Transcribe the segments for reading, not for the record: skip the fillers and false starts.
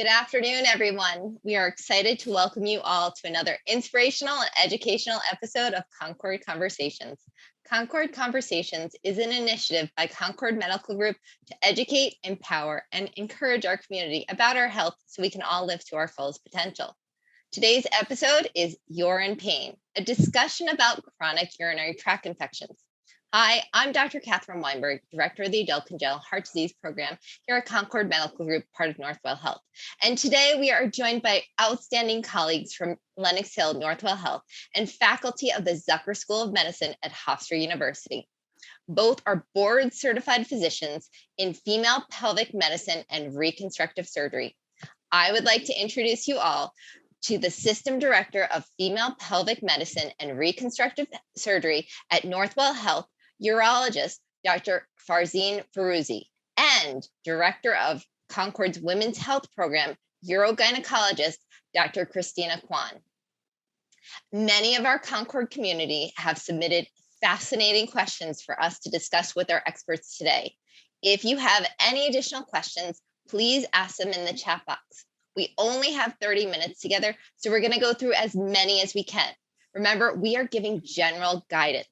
Good afternoon, everyone. We are excited to welcome you all to another inspirational and educational episode of Concorde Conversations. Concorde Conversations is an initiative by Concorde Medical Group to educate, empower, and encourage our community about our health so we can all live to our fullest potential. Today's episode is Urine Pain, a discussion about chronic urinary tract infections. Hi, I'm Dr. Catherine Weinberg, Director of the Adult Congenital Heart Disease Program here at Concorde Medical Group, part of Northwell Health. And today we are joined by outstanding colleagues from Lenox Hill, Northwell Health, and faculty of the Zucker School of Medicine at Hofstra University. Both are board-certified physicians in female pelvic medicine and reconstructive surgery. I would like to introduce you all to the System Director of Female Pelvic Medicine and Reconstructive Surgery at Northwell Health, urologist, Dr. Farzeen Firoozi, and Director of Concorde's Women's Health Program, urogynecologist, Dr. Christina Kwon. Many of our Concorde community have submitted fascinating questions for us to discuss with our experts today. If you have any additional questions, please ask them in the chat box. We only have 30 minutes together, so we're going to go through as many as we can. Remember, we are giving general guidance.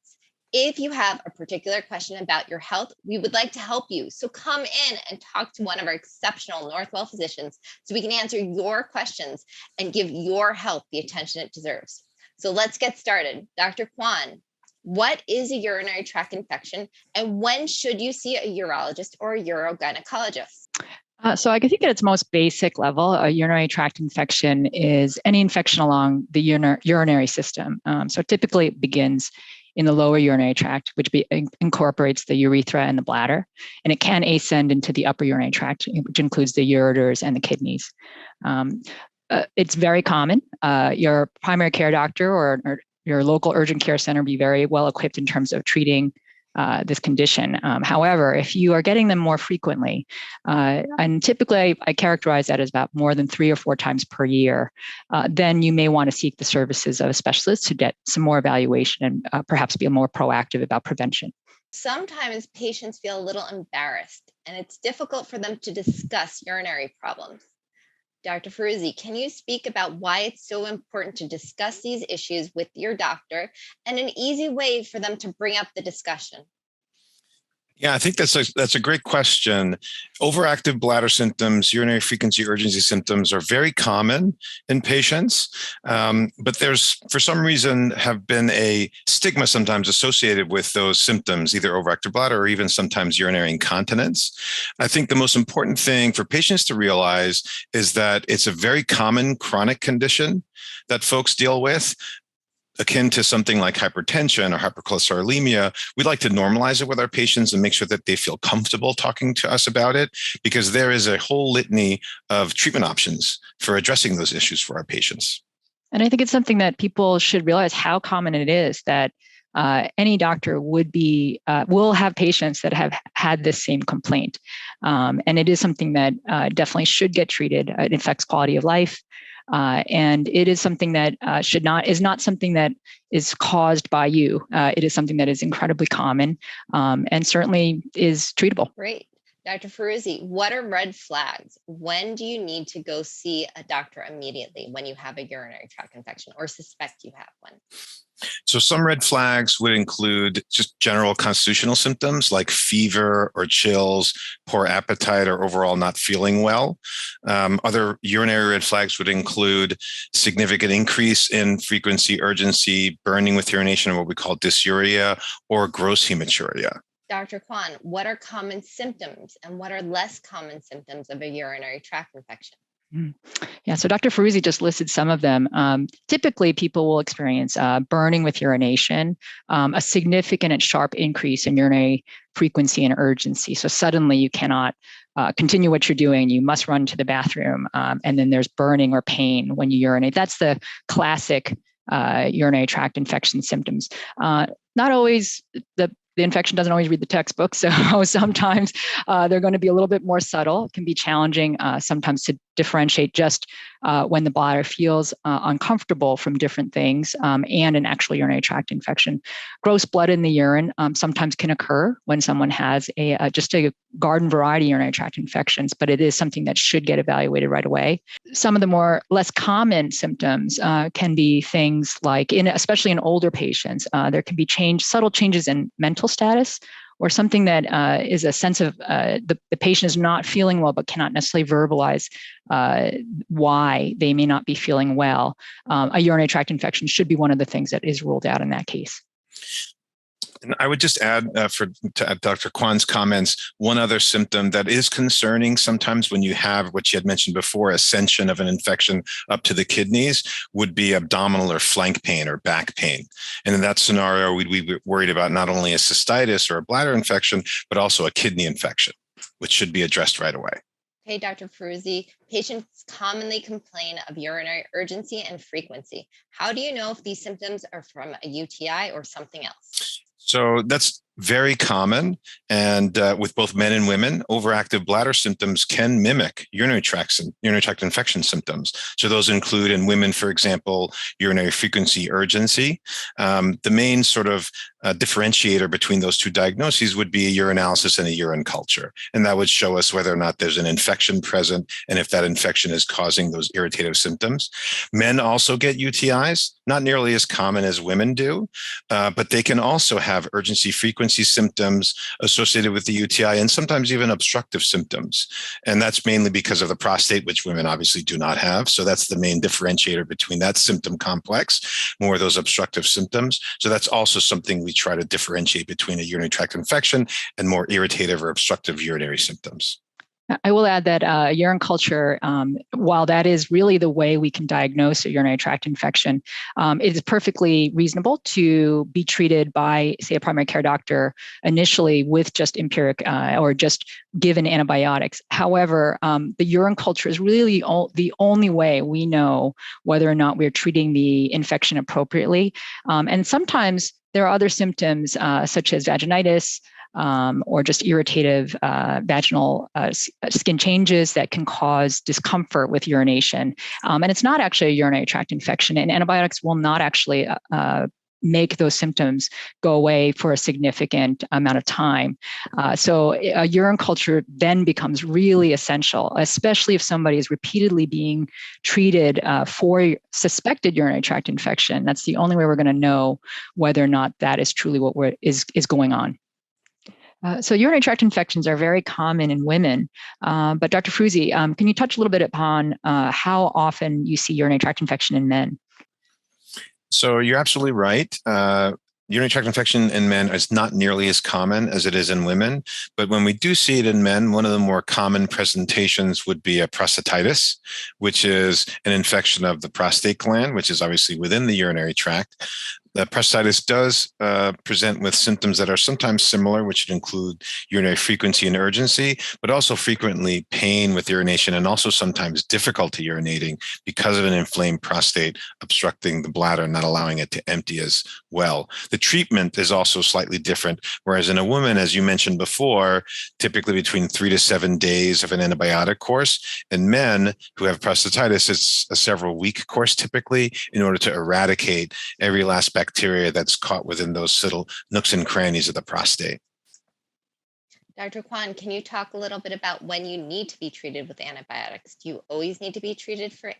If you have a particular question about your health, we would like to help you. So come in and talk to one of our exceptional Northwell physicians so we can answer your questions and give your health the attention it deserves. So let's get started. Dr. Kwon, what is a urinary tract infection and when should you see a urologist or a urogynecologist? So I think at its most basic level, a urinary tract infection is any infection along the urinary system. So typically it begins in the lower urinary tract, which incorporates the urethra and the bladder, and it can ascend into the upper urinary tract, which includes the ureters and the kidneys. It's very common. Your primary care doctor or your local urgent care center be very well equipped in terms of treating this condition. However, if you are getting them more frequently, and typically I characterize that as about more than 3 or 4 times per year, then you may want to seek the services of a specialist to get some more evaluation and perhaps be more proactive about prevention. Sometimes patients feel a little embarrassed and it's difficult for them to discuss urinary problems. Dr. Firoozi, can you speak about why it's so important to discuss these issues with your doctor and an easy way for them to bring up the discussion? Yeah, I think that's a great question. Overactive bladder symptoms, urinary frequency urgency symptoms are very common in patients, but there's, for some reason, have been a stigma sometimes associated with those symptoms, either overactive bladder or even sometimes urinary incontinence. I think the most important thing for patients to realize is that it's a very common chronic condition that folks deal with, akin to something like hypertension or hypercholesterolemia. We'd like to normalize it with our patients and make sure that they feel comfortable talking to us about it, because there is a whole litany of treatment options for addressing those issues for our patients. And I think it's something that people should realize how common it is that any doctor will have patients that have had this same complaint. And it is something that definitely should get treated. It affects quality of life. And it is something that is not something that is caused by you. It is something that is incredibly common and certainly is treatable. Great. Dr. Firoozi, what are red flags? When do you need to go see a doctor immediately when you have a urinary tract infection or suspect you have one? So some red flags would include just general constitutional symptoms like fever or chills, poor appetite, or overall not feeling well. Other urinary red flags would include significant increase in frequency, urgency, burning with urination, or what we call dysuria, or gross hematuria. Dr. Kwon, what are common symptoms and what are less common symptoms of a urinary tract infection? Yeah, so Dr. Firoozi just listed some of them. Typically, people will experience burning with urination, a significant and sharp increase in urinary frequency and urgency. So suddenly you cannot continue what you're doing. You must run to the bathroom. And then there's burning or pain when you urinate. That's the classic urinary tract infection symptoms. Not always the infection doesn't always read the textbook. So sometimes they're going to be a little bit more subtle. It can be challenging sometimes differentiate just when the bladder feels uncomfortable from different things and an actual urinary tract infection. Gross blood in the urine sometimes can occur when someone has just a garden variety urinary tract infections, but it is something that should get evaluated right away. Some of the less common symptoms can be things like, especially in older patients, there can be subtle changes in mental status, or something that is a sense of the patient is not feeling well, but cannot necessarily verbalize why they may not be feeling well. A urinary tract infection should be one of the things that is ruled out in that case. And I would just add to Dr. Kwon's comments, one other symptom that is concerning sometimes when you have what she had mentioned before, ascension of an infection up to the kidneys, would be abdominal or flank pain or back pain. And in that scenario, we'd be worried about not only a cystitis or a bladder infection, but also a kidney infection, which should be addressed right away. Okay, Dr. Firoozi, patients commonly complain of urinary urgency and frequency. How do you know if these symptoms are from a UTI or something else? So that's very common. And with both men and women, overactive bladder symptoms can mimic urinary tract infection symptoms. So those include in women, for example, urinary frequency urgency. The main sort of differentiator between those two diagnoses would be a urinalysis and a urine culture. And that would show us whether or not there's an infection present and if that infection is causing those irritative symptoms. Men also get UTIs, not nearly as common as women do, but they can also have urgency frequency symptoms associated with the UTI and sometimes even obstructive symptoms. And that's mainly because of the prostate, which women obviously do not have. So that's the main differentiator between that symptom complex, more of those obstructive symptoms. So that's also something we try to differentiate between a urinary tract infection and more irritative or obstructive urinary symptoms. I will add that urine culture, while that is really the way we can diagnose a urinary tract infection, it is perfectly reasonable to be treated by, say, a primary care doctor initially with just empiric or just given antibiotics. However, the urine culture is really the only way we know whether or not we're treating the infection appropriately. And sometimes there are other symptoms such as vaginitis, or just irritative vaginal skin changes that can cause discomfort with urination. And it's not actually a urinary tract infection, and antibiotics will not actually make those symptoms go away for a significant amount of time. So a urine culture then becomes really essential, especially if somebody is repeatedly being treated for suspected urinary tract infection. That's the only way we're going to know whether or not that is truly what is going on. So urinary tract infections are very common in women, but Dr. Firoozi, can you touch a little bit upon how often you see urinary tract infection in men? So you're absolutely right. Urinary tract infection in men is not nearly as common as it is in women, but when we do see it in men, one of the more common presentations would be a prostatitis, which is an infection of the prostate gland, which is obviously within the urinary tract. The prostatitis does present with symptoms that are sometimes similar, which would include urinary frequency and urgency, but also frequently pain with urination and also sometimes difficulty urinating because of an inflamed prostate obstructing the bladder, not allowing it to empty as well. The treatment is also slightly different, whereas in a woman, as you mentioned before, typically between 3 to 7 days of an antibiotic course. In men who have prostatitis, it's a several-week course typically in order to eradicate every last bacteria that's caught within those little nooks and crannies of the prostate. Dr. Kwon, can you talk a little bit about when you need to be treated with antibiotics? Do you always need to be treated for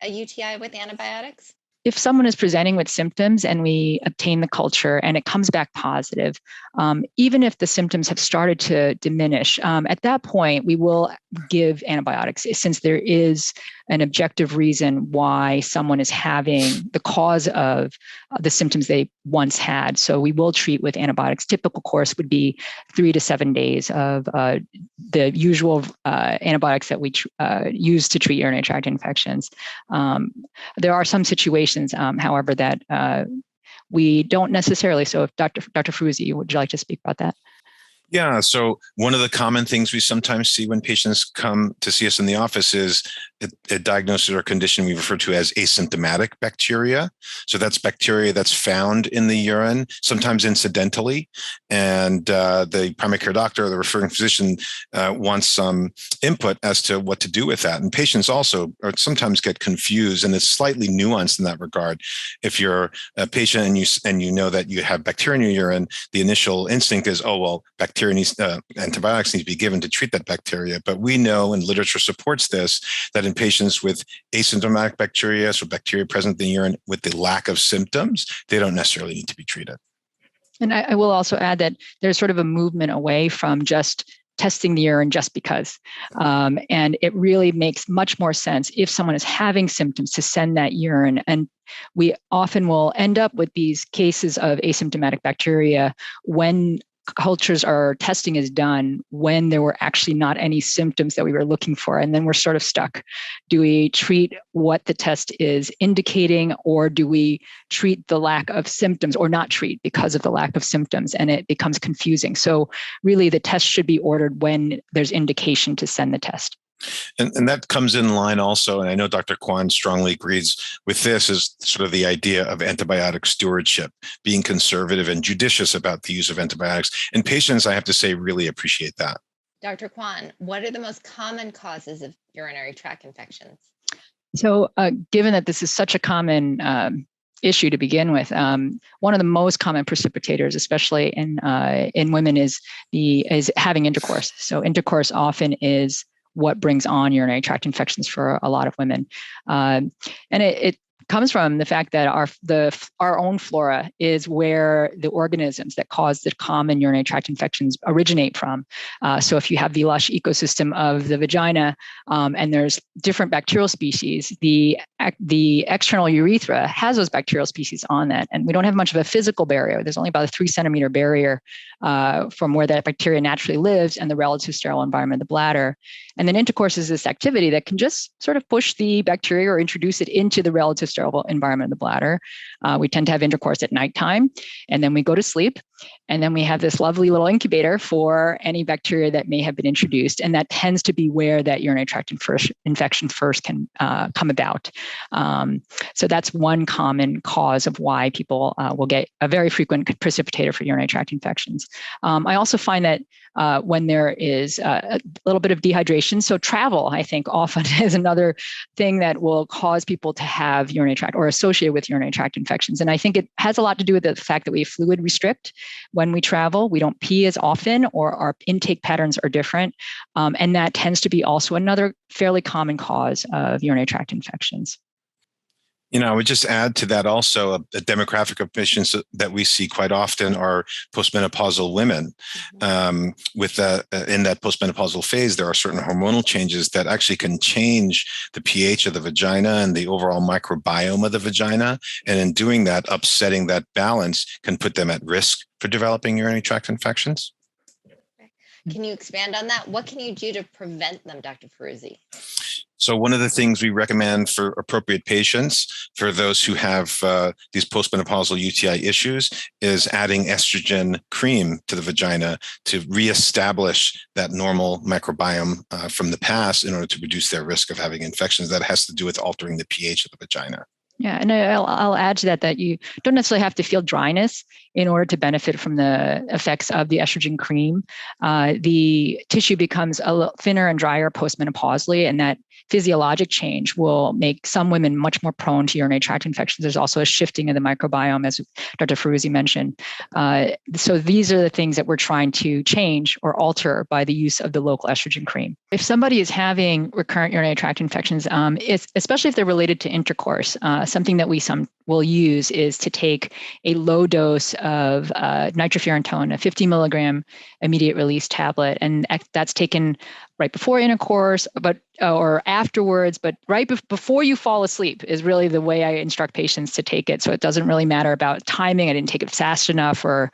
a UTI with antibiotics? If someone is presenting with symptoms and we obtain the culture and it comes back positive, even if the symptoms have started to diminish, at that point, we will give antibiotics since there is an objective reason why someone is having the cause of the symptoms they once had. So we will treat with antibiotics. Typical course would be 3 to 7 days of the usual antibiotics that we use to treat urinary tract infections. There are some situations, however, that we don't necessarily. So if Dr. Firoozi, would you like to speak about that? Yeah, so one of the common things we sometimes see when patients come to see us in the office is it diagnoses our condition we refer to as asymptomatic bacteria. So that's bacteria that's found in the urine, sometimes incidentally. And the primary care doctor or the referring physician wants some input as to what to do with that. And patients also sometimes get confused, and it's slightly nuanced in that regard. If you're a patient and you know that you have bacteria in your urine, the initial instinct is, oh, well, bacteria needs, antibiotics need to be given to treat that bacteria. But we know, and literature supports this, that in patients with asymptomatic bacteria, so bacteria present in the urine with the lack of symptoms, they don't necessarily need to be treated. And I will also add that there's sort of a movement away from just testing the urine just because. And it really makes much more sense if someone is having symptoms to send that urine. And we often will end up with these cases of asymptomatic bacteria when cultures or testing is done when there were actually not any symptoms that we were looking for. And then we're sort of stuck. Do we treat what the test is indicating, or do we treat the lack of symptoms or not treat because of the lack of symptoms? And it becomes confusing. So really the test should be ordered when there's indication to send the test. And that comes in line also, and I know Dr. Kwon strongly agrees with this, is sort of the idea of antibiotic stewardship, being conservative and judicious about the use of antibiotics. And patients, I have to say, really appreciate that. Dr. Kwon, what are the most common causes of urinary tract infections? So given that this is such a common issue to begin with, one of the most common precipitators, especially in women, is having intercourse. So intercourse often is what brings on urinary tract infections for a lot of women. And it comes from the fact that our own flora is where the organisms that cause the common urinary tract infections originate from. So if you have the lush ecosystem of the vagina and there's different bacterial species, the external urethra has those bacterial species on that. And we don't have much of a physical barrier. There's only about a 3-centimeter barrier from where that bacteria naturally lives and the relative sterile environment of the bladder. And then intercourse is this activity that can just sort of push the bacteria or introduce it into the relative sterile environment of the bladder. We tend to have intercourse at nighttime, and then we go to sleep. And then we have this lovely little incubator for any bacteria that may have been introduced. And that tends to be where that urinary tract infection first can come about. So that's one common cause of why people will get a very frequent precipitator for urinary tract infections. I also find that when there is a little bit of dehydration, so travel, I think, often is another thing that will cause people to have urinary tract or associated with urinary tract infections. And I think it has a lot to do with the fact that we fluid restrict when we travel. We don't pee as often, or our intake patterns are different. And that tends to be also another fairly common cause of urinary tract infections. I would just add to that also a demographic of patients that we see quite often are postmenopausal women. In that postmenopausal phase, there are certain hormonal changes that actually can change the pH of the vagina and the overall microbiome of the vagina. And in doing that, upsetting that balance can put them at risk for developing urinary tract infections. Can you expand on that? What can you do to prevent them, Dr. Firoozi? So one of the things we recommend for appropriate patients, for those who have these postmenopausal UTI issues, is adding estrogen cream to the vagina to reestablish that normal microbiome from the past in order to reduce their risk of having infections. That has to do with altering the pH of the vagina. Yeah, and I'll add to that you don't necessarily have to feel dryness in order to benefit from the effects of the estrogen cream. The tissue becomes a little thinner and drier postmenopausally, and that physiologic change will make some women much more prone to urinary tract infections. There's also a shifting of the microbiome, as Dr. Firoozi mentioned. So these are the things that we're trying to change or alter by the use of the local estrogen cream. If somebody is having recurrent urinary tract infections, especially if they're related to intercourse, something that we will use is to take a low dose of nitrofurantoin, a 50 milligram immediate release tablet, and that's taken right before intercourse, or afterwards, but right before you fall asleep is really the way I instruct patients to take it. So it doesn't really matter about timing. I didn't take it fast enough or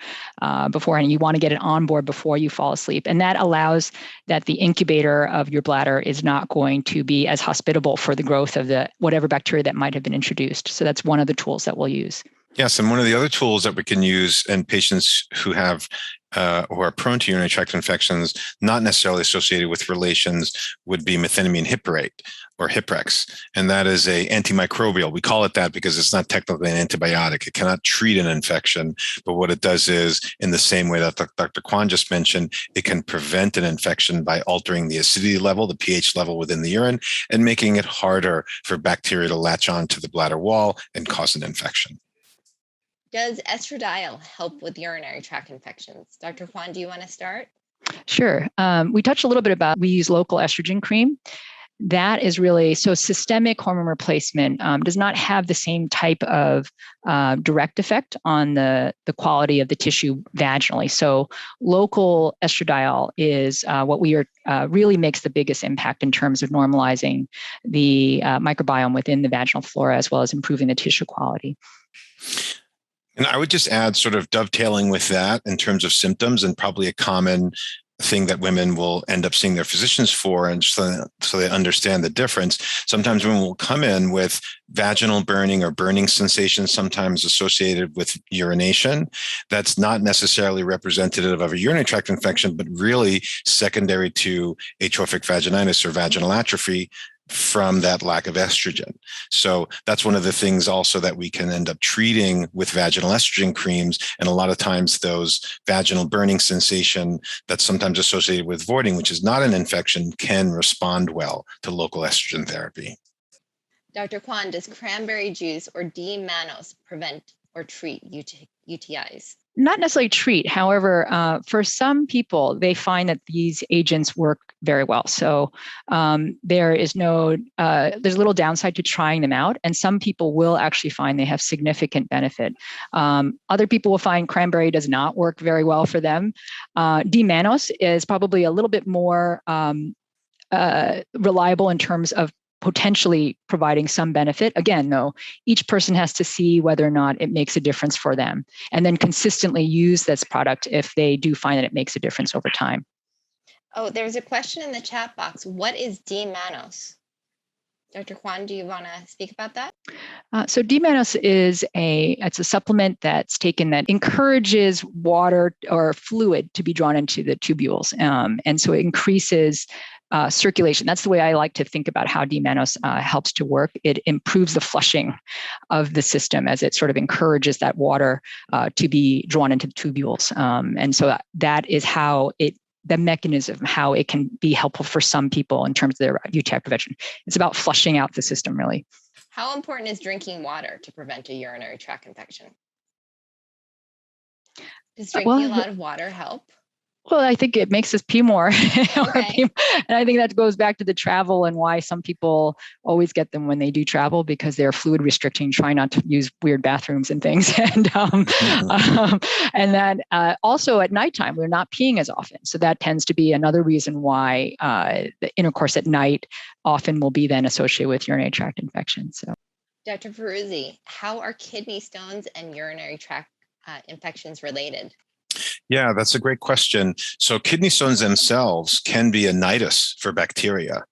beforehand. You want to get it on board before you fall asleep. And that allows that the incubator of your bladder is not going to be as hospitable for the growth of the whatever bacteria that might have been introduced. So that's one of the tools that we'll use. Yes, and one of the other tools that we can use in patients who have who are prone to urinary tract infections, not necessarily associated with relations, would be methenamine hippurate or Hiprex. And that is a antimicrobial. We call it that because it's not technically an antibiotic. It cannot treat an infection, but what it does is, in the same way that Dr. Kwon just mentioned, it can prevent an infection by altering the acidity level, the pH level within the urine, and making it harder for bacteria to latch on to the bladder wall and cause an infection. Does estradiol help with urinary tract infections? Dr. Kwon, do you want to start? Sure. We touched a little bit about, we use local estrogen cream. That is really, so systemic hormone replacement does not have the same type of direct effect on the quality of the tissue vaginally. So local estradiol is what we are really makes the biggest impact in terms of normalizing the microbiome within the vaginal flora, as well as improving the tissue quality. And I would just add, sort of dovetailing with that in terms of symptoms, and probably a common thing that women will end up seeing their physicians for, and so they understand the difference. Sometimes women will come in with vaginal burning or burning sensations, sometimes associated with urination. That's not necessarily representative of a urinary tract infection, but really secondary to atrophic vaginitis or vaginal atrophy from that lack of estrogen. So that's one of the things also that we can end up treating with vaginal estrogen creams. And a lot of times those vaginal burning sensation that's sometimes associated with voiding, which is not an infection, can respond well to local estrogen therapy. Dr. Kwon, does cranberry juice or D-mannose prevent or treat UTIs? Not necessarily treat. However, for some people, they find that these agents work very well. So there is there's a little downside to trying them out. And some people will actually find they have significant benefit. Other people will find cranberry does not work very well for them. D-mannose is probably a little bit more reliable in terms of potentially providing some benefit. Again, though, each person has to see whether or not it makes a difference for them, and then consistently use this product if they do find that it makes a difference over time. Oh, there's a question in the chat box. What is D-mannose? Dr. Kwon, do you want to speak about that? So D-mannose is it's a supplement that's taken that encourages water or fluid to be drawn into the tubules. And so it increases circulation. That's the way I like to think about how D-mannose helps to work. It improves the flushing of the system as it sort of encourages that water to be drawn into the tubules. And so that is how the mechanism, how it can be helpful for some people in terms of their UTI prevention. It's about flushing out the system, really. How important is drinking water to prevent a urinary tract infection? Does drinking a lot of water help? Well, I think it makes us pee more. Okay. And I think that goes back to the travel and why some people always get them when they do travel, because they're fluid restricting, trying not to use weird bathrooms and things. And then also at nighttime, we're not peeing as often. So that tends to be another reason why the intercourse at night often will be then associated with urinary tract infections. So, Dr. Firoozi, how are kidney stones and urinary tract infections related? Yeah, that's a great question. So kidney stones themselves can be a nidus for bacteria.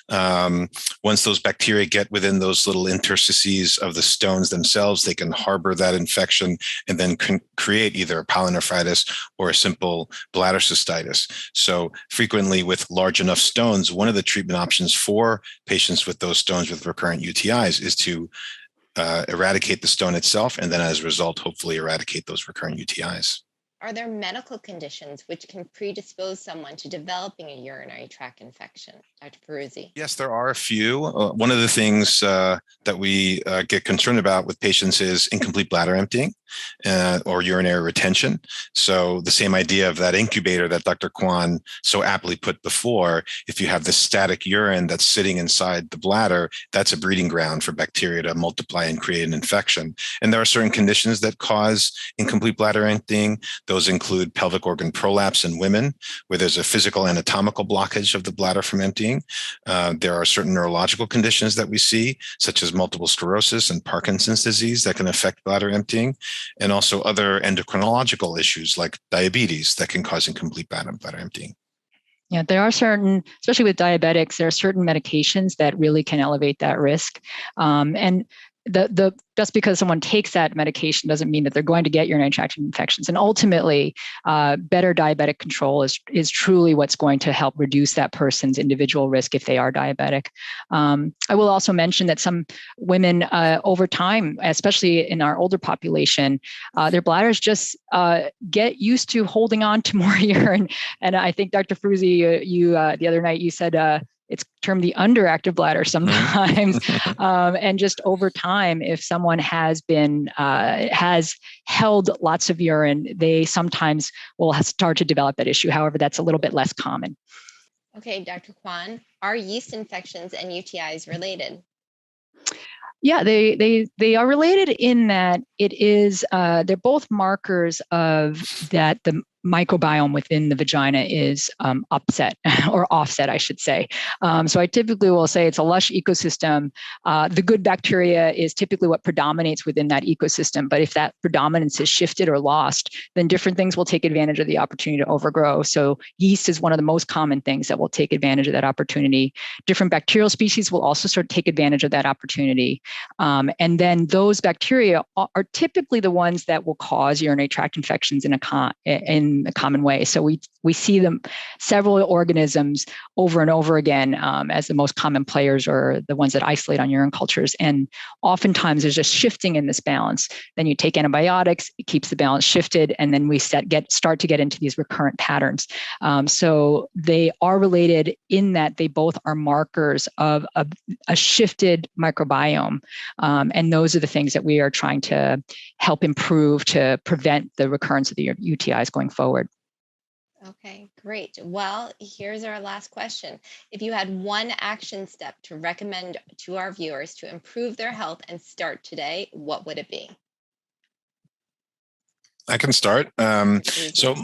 Once those bacteria get within those little interstices of the stones themselves, they can harbor that infection and then create either a pyelonephritis or a simple bladder cystitis. So frequently with large enough stones, one of the treatment options for patients with those stones with recurrent UTIs is to eradicate the stone itself, and then as a result, hopefully eradicate those recurrent UTIs. Are there medical conditions which can predispose someone to developing a urinary tract infection? Dr. Firoozi. Yes, there are a few. One of the things that we get concerned about with patients is incomplete bladder emptying or urinary retention. So the same idea of that incubator that Dr. Kwon so aptly put before, if you have the static urine that's sitting inside the bladder, that's a breeding ground for bacteria to multiply and create an infection. And there are certain conditions that cause incomplete bladder emptying. Those include pelvic organ prolapse in women, where there's a physical anatomical blockage of the bladder from emptying. There are certain neurological conditions that we see, such as multiple sclerosis and Parkinson's disease, that can affect bladder emptying, and also other endocrinological issues like diabetes that can cause incomplete bladder emptying. Yeah, there are certain, especially with diabetics, there are certain medications that really can elevate that risk. And just because someone takes that medication doesn't mean that they're going to get urinary tract infections. And ultimately, better diabetic control is truly what's going to help reduce that person's individual risk if they are diabetic. I will also mention that some women over time, especially in our older population, their bladders just get used to holding on to more urine. And I think, Dr. Firoozi, you the other night, you said it's termed the underactive bladder sometimes. And just over time, if someone has held lots of urine, they sometimes will start to develop that issue. However, that's a little bit less common. Okay, Dr. Kwon, are yeast infections and UTIs related? Yeah, they are related in that it is they're both markers of that the microbiome within the vagina is upset or offset, I should say. So I typically will say it's a lush ecosystem. The good bacteria is typically what predominates within that ecosystem. But if that predominance is shifted or lost, then different things will take advantage of the opportunity to overgrow. So yeast is one of the most common things that will take advantage of that opportunity. Different bacterial species will also start to take advantage of that opportunity. And then those bacteria are typically the ones that will cause urinary tract infections in a common way. So we see them, several organisms over and over again as the most common players, or the ones that isolate on urine cultures. And oftentimes there's just shifting in this balance. Then you take antibiotics, it keeps the balance shifted, and then we start to get into these recurrent patterns. So they are related in that they both are markers of a shifted microbiome. And those are the things that we are trying to help improve to prevent the recurrence of the UTIs going forward. Okay, great. Well, here's our last question. If you had one action step to recommend to our viewers to improve their health and start today, what would it be? I can start. So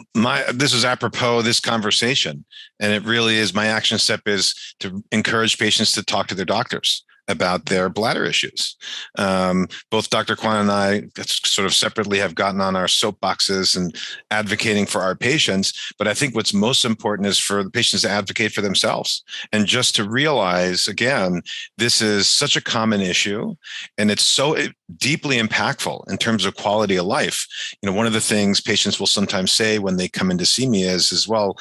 this is apropos this conversation, and it really is, my action step is to encourage patients to talk to their doctors about their bladder issues. Both Dr. Kwon and I sort of separately have gotten on our soapboxes and advocating for our patients. But I think what's most important is for the patients to advocate for themselves, and just to realize, again, this is such a common issue, and it's so deeply impactful in terms of quality of life. One of the things patients will sometimes say when they come in to see me is, well,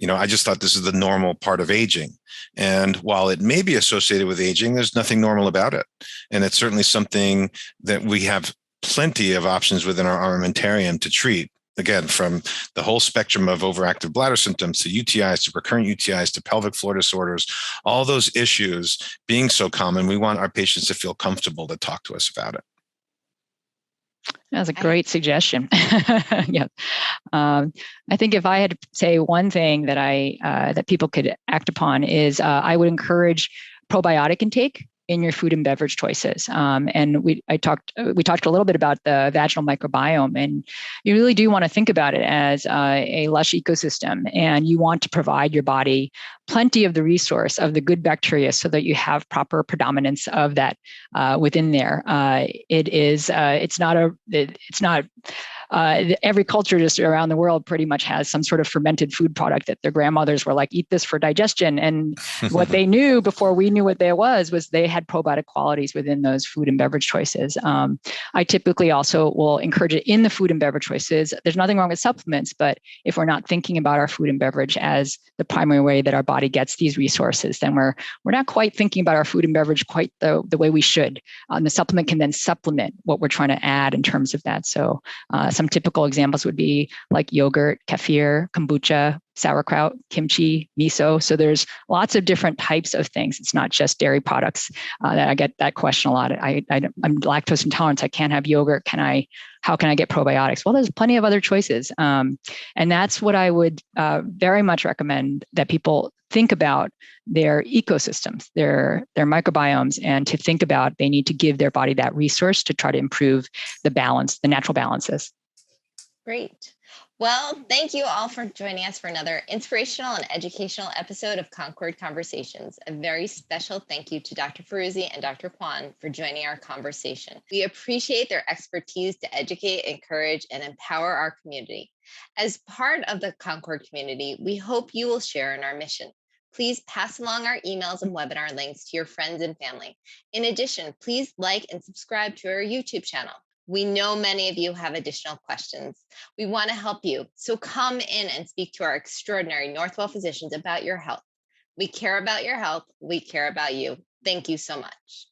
I just thought this is the normal part of aging. And while it may be associated with aging, there's nothing normal about it. And it's certainly something that we have plenty of options within our armamentarium to treat. Again, from the whole spectrum of overactive bladder symptoms to UTIs, to recurrent UTIs, to pelvic floor disorders, all those issues being so common, we want our patients to feel comfortable to talk to us about it. That's a great suggestion. Yeah. I think if I had to say one thing that that people could act upon is I would encourage probiotic intake in your food and beverage choices. And we talked a little bit about the vaginal microbiome, and you really do want to think about it as a lush ecosystem, and you want to provide your body plenty of the resource of the good bacteria so that you have proper predominance of that within there. Every culture just around the world pretty much has some sort of fermented food product that their grandmothers were like, eat this for digestion. And what they knew before we knew what there was they had probiotic qualities within those food and beverage choices. I typically also will encourage it in the food and beverage choices. There's nothing wrong with supplements, but if we're not thinking about our food and beverage as the primary way that our body gets these resources, then we're not quite thinking about our food and beverage quite the way we should. The supplement can then supplement what we're trying to add in terms of that. So some typical examples would be like yogurt, kefir, kombucha, sauerkraut, kimchi, miso. So there's lots of different types of things. It's not just dairy products. That I get that question a lot. I'm lactose intolerant. I can't have yogurt. How can I get probiotics? Well, there's plenty of other choices. And that's what I would very much recommend, that people think about their ecosystems, their microbiomes, and to think about they need to give their body that resource to try to improve the balance, the natural balances. Great. Well, thank you all for joining us for another inspirational and educational episode of Concorde Conversations. A very special thank you to Dr. Firoozi and Dr. Kwon for joining our conversation. We appreciate their expertise to educate, encourage, and empower our community. As part of the Concorde community, we hope you will share in our mission. Please pass along our emails and webinar links to your friends and family. In addition, please like and subscribe to our YouTube channel. We know many of you have additional questions. We want to help you, so come in and speak to our extraordinary Northwell physicians about your health. We care about your health. We care about you. Thank you so much.